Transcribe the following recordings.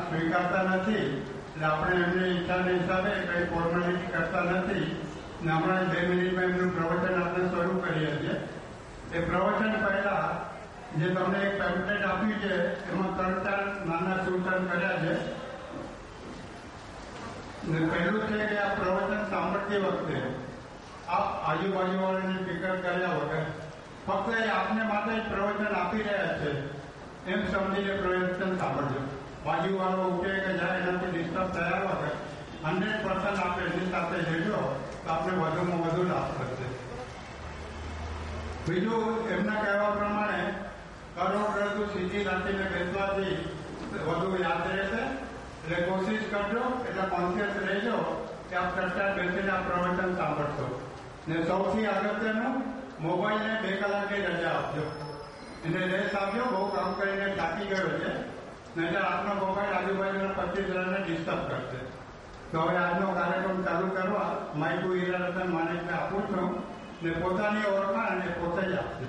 સ્વીકારતા નથી એટલે આપણે એમની ઈચ્છાના હિસાબે કઈ ફોર્માલિટી કરતા નથી. હમણાં 2 મિનિટમાં એમનું પ્રવચન આપણે શરૂ કરીએ છીએ. એ પ્રવચન પહેલા જે તમને એક પેમ્પલેટ આપ્યું છે એમાં 3-4 નાના સૂચન કર્યા છે. પહેલું છે કે આ પ્રવચન સાંભળતી વખતે આપ આજુબાજુવાળાને ફિકર કર્યા વગર ફક્ત એ આપને માટે પ્રવચન આપી રહ્યા છે એમ સમજીને પ્રવચન સાંભળજો. બાજુવાળો ઉઠે કે જાય એનાથી ડિસ્ટર્બ થયા વગર 100% આપણે એની સાથે જજો તો આપણે વધુમાં વધુ લાભ થશે. બીજું, એમના કહેવા પ્રમાણે કરોડરજ્જુ સીધી રાખીને બેસવાથી વધુ યાદ રહેશે. એટલે કોશિશ કરજો, એટલે કોન્શિયસ રહેજો કે આપ ચર્ચા બેસીને આ પ્રવચન સાંભળશો. ને સૌથી અગત્યનું, મોબાઈલને 2 કલાકની રજા આપજો. એને રેસ આપજો. બહુ કામ કરીને થાકી ગયો છે, નહીં તો આપનો મોબાઈલ આજુબાજુના 25 જણાને ડિસ્ટર્બ કરશે. તો હવે આજનો કાર્યક્રમ ચાલુ કરવા માઇકુ હીરારતન માણેકને આપું છું ને પોતાની ઓળખાણ અને પોતે જ આપશે.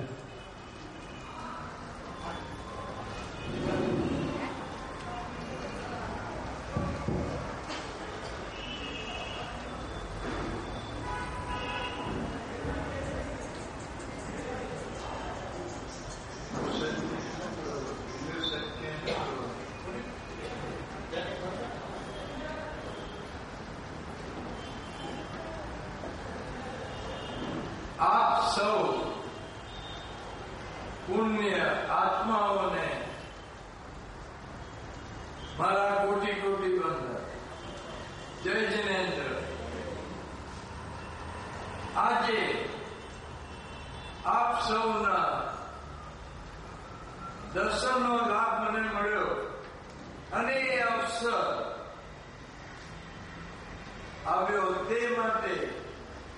આપ સૌ પુણ્ય આત્માઓને મારા કોટી કોટી વંદન. જય જિનેન્દ્ર. આજે આપ સૌના દર્શનનો લાભ મને મળ્યો અને એ અવસર આવ્યો તે માટે,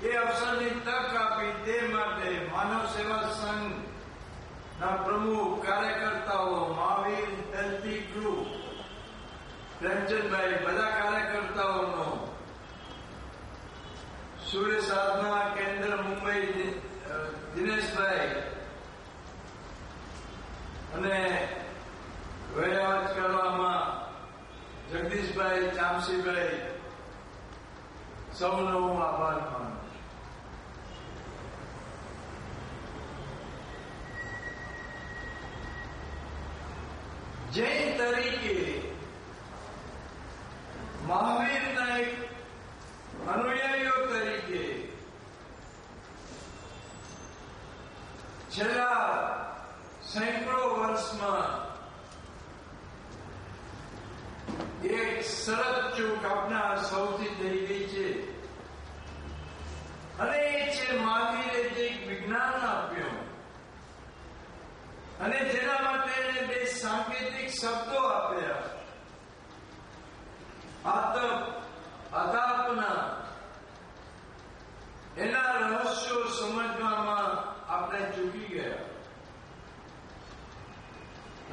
એ અવસરની તક આપી તે માટે માનવ સેવા સંઘના પ્રમુખ કાર્યકર્તાઓ, મહાવીર હેલ્થી ગ્રુપ, પ્રેમચંદભાઈ, બધા કાર્યકર્તાઓનો, સૂર્ય સાધના કેન્દ્ર મુંબઈ દિનેશભાઈ અને વહેવાટ કરવામાં જગદીશભાઈ, ચામસીભાઈ, સૌનો હું આભાર માનું. જૈન તરીકે મહાવીરના એક અનુયાયીઓ તરીકે છેલ્લા સેંકડો વર્ષમાં એક સરસ ચૂક આપના સૌથી થઈ ગઈ છે અને એ છે મહાવીરે જે વિજ્ઞાન આપ્યું અને જેના માટે એને 2 સાંકેતિક શબ્દો આપ્યા, આતપ, અતાપના. એના રહસ્યો સમજવામાં આપણે ચૂકી ગયા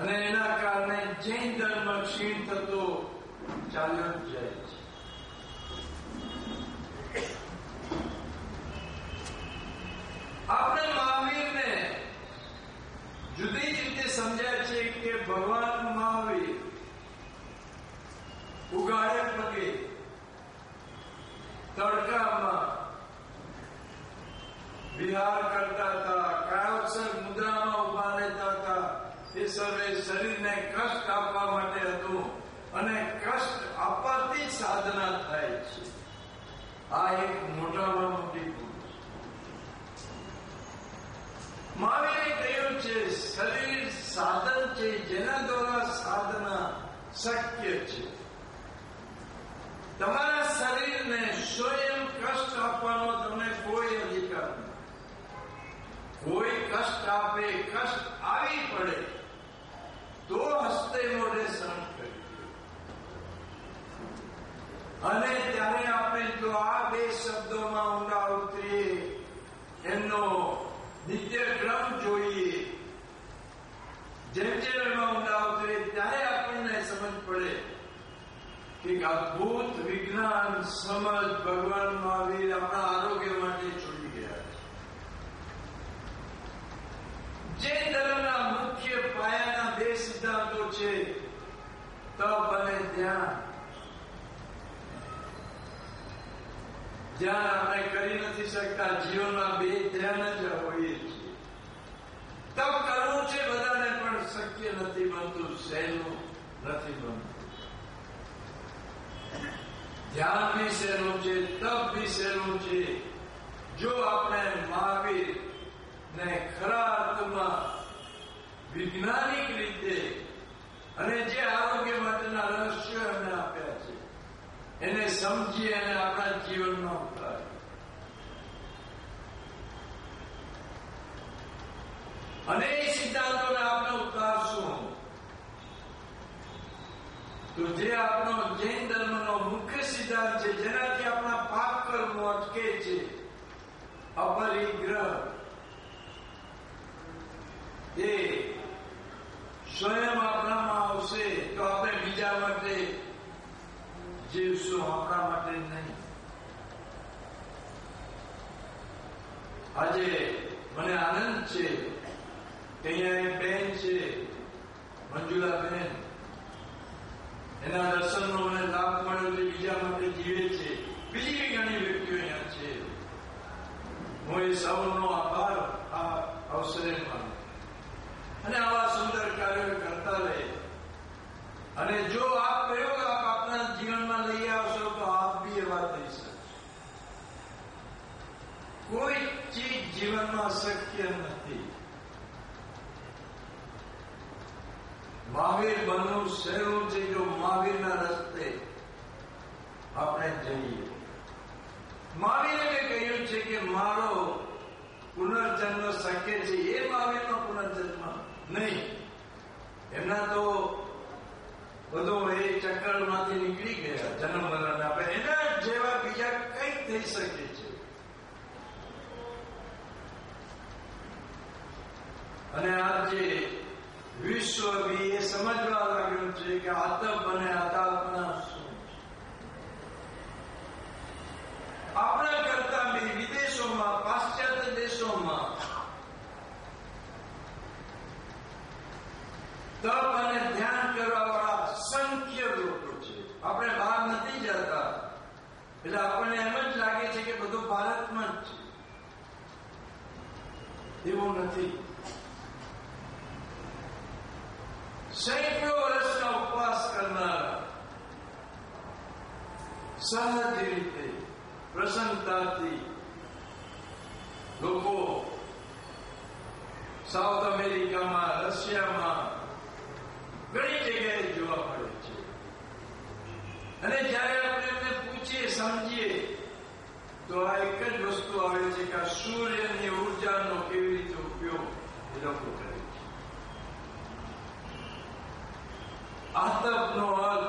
અને એના કારણે જૈન ધર્મ ક્ષીણ થતો ચાલ્યો જ જાય છે. આપણે મહાવીરને જુદી જ રીતે સમજ્યા છે કે ભગવાન મહાવીર ઉગાડે પગે તડકામાં વિહાર કરતા હતા, કાયોત્સર્ગ મુદ્રામાં ઉભા રહેતા હતા. એ સર્વે શરીરને કષ્ટ આપવા માટે હતું અને કષ્ટ આપવાથી સાધના થાય છે. આ એક મોટામાં મોટી ભૂલ. મહાવીરે કહ્યું છે શરીર સાધન છે જેના દ્વારા સાધના શક્ય છે. એક અદભુત વિજ્ઞાન સમજ ભગવાન મહાવીર આપણા આરોગ્ય માટે છોડી ગયા છે. જે ધર્મના મુખ્ય પાયાના બે સિદ્ધાંતો છે, તપ અને ધ્યાન. ધ્યાન આપણે કરી નથી શકતા, જીવનમાં બે ધ્યાન જ હોઈએ છીએ. તપ કરવું છે બધાને, પણ શક્ય નથી બનતું, સહેલું નથી બનતું. ધ્યાન બી સહેલું છે, તપ બી સહેલું છે, જો આપણે મહાવીર ને ખરા અર્થમાં વૈજ્ઞાનિક રીતે અને જે આરોગ્ય માટેના રહસ્યો એમને આપ્યા છે એને સમજી અને આપણા જીવનમાં ઉતારીએ. અને એ સિદ્ધાંતોને આપણે ઉતારશું તો જે આપણો જૈન ધર્મનો મુખ્ય સિદ્ધાંત છે, જેનાથી આપણા પાપ કર્મો અટકે છે, અપરિગ્રહ, એ સ્વયં આપણામાં આવશે તો આપણે બીજા માટે જીવશું, આપણા માટે નહીં. આજે મને આનંદ છે કે અહીંયા એક બેન છે, મંજુલાબેન, એના દર્શનનો મને લાભ મળ્યો છે, બીજા માટે જીવે છે. બીજી ઘણી વ્યક્તિઓ અહીંયા છે. હું એ સૌનો આભાર આ અવસરે માનું. અને આવા સુંદર કાર્યો કરતા રહે. અને જો આપ પ્રયોગ આપ આપના જીવનમાં લઈ આવશો તો આપ બી એવા થઈ શકશો. કોઈ ચીજ જીવનમાં શક્ય નથી. મહાવીર બનવું સહેલું છે જો મહાવીરના રસ્તે આપણે જઈએ. મહાવીરે કહ્યું છે કે મારો પુનર્જન્મ શક્ય છે, એ મહાવીરનો પુનર્જન્મ નહીં. એમના તો બધો એ ચક્કરમાંથી નીકળી ગયા, જન્મ મરણ આપે, એના જેવા બીજા કઈ થઈ શકે છે. અને આજે વિશ્વ બી એ સમજવા લાગ્યું છે કે આતપ અને આતાપના શું. આપણા કરતા બી વિદેશોમાં, પાશ્ચાત્ય દેશોમાં તપ અને ધ્યાન કરવા વાળા સંખ્ય લોકો છે. આપણે બહાર નથી જતા એટલે આપણને એમ જ લાગે છે કે બધું ભારતમાં જ છે. એવું નથી. સેંકડો વર્ષના ઉપવાસ કરનારા, સહજ રીતે પ્રસન્નતાથી લોકો સાઉથ અમેરિકામાં, રશિયામાં ઘણી જગ્યાએ જોવા મળે છે. અને જયારે આપણે એમને પૂછીએ, સમજીએ તો આ એક જ વસ્તુ આવે છે કે આ સૂર્યની ઉર્જાનો કેવી રીતે ઉપયોગ એ લોકો કરે છે. આતપનો અર્થ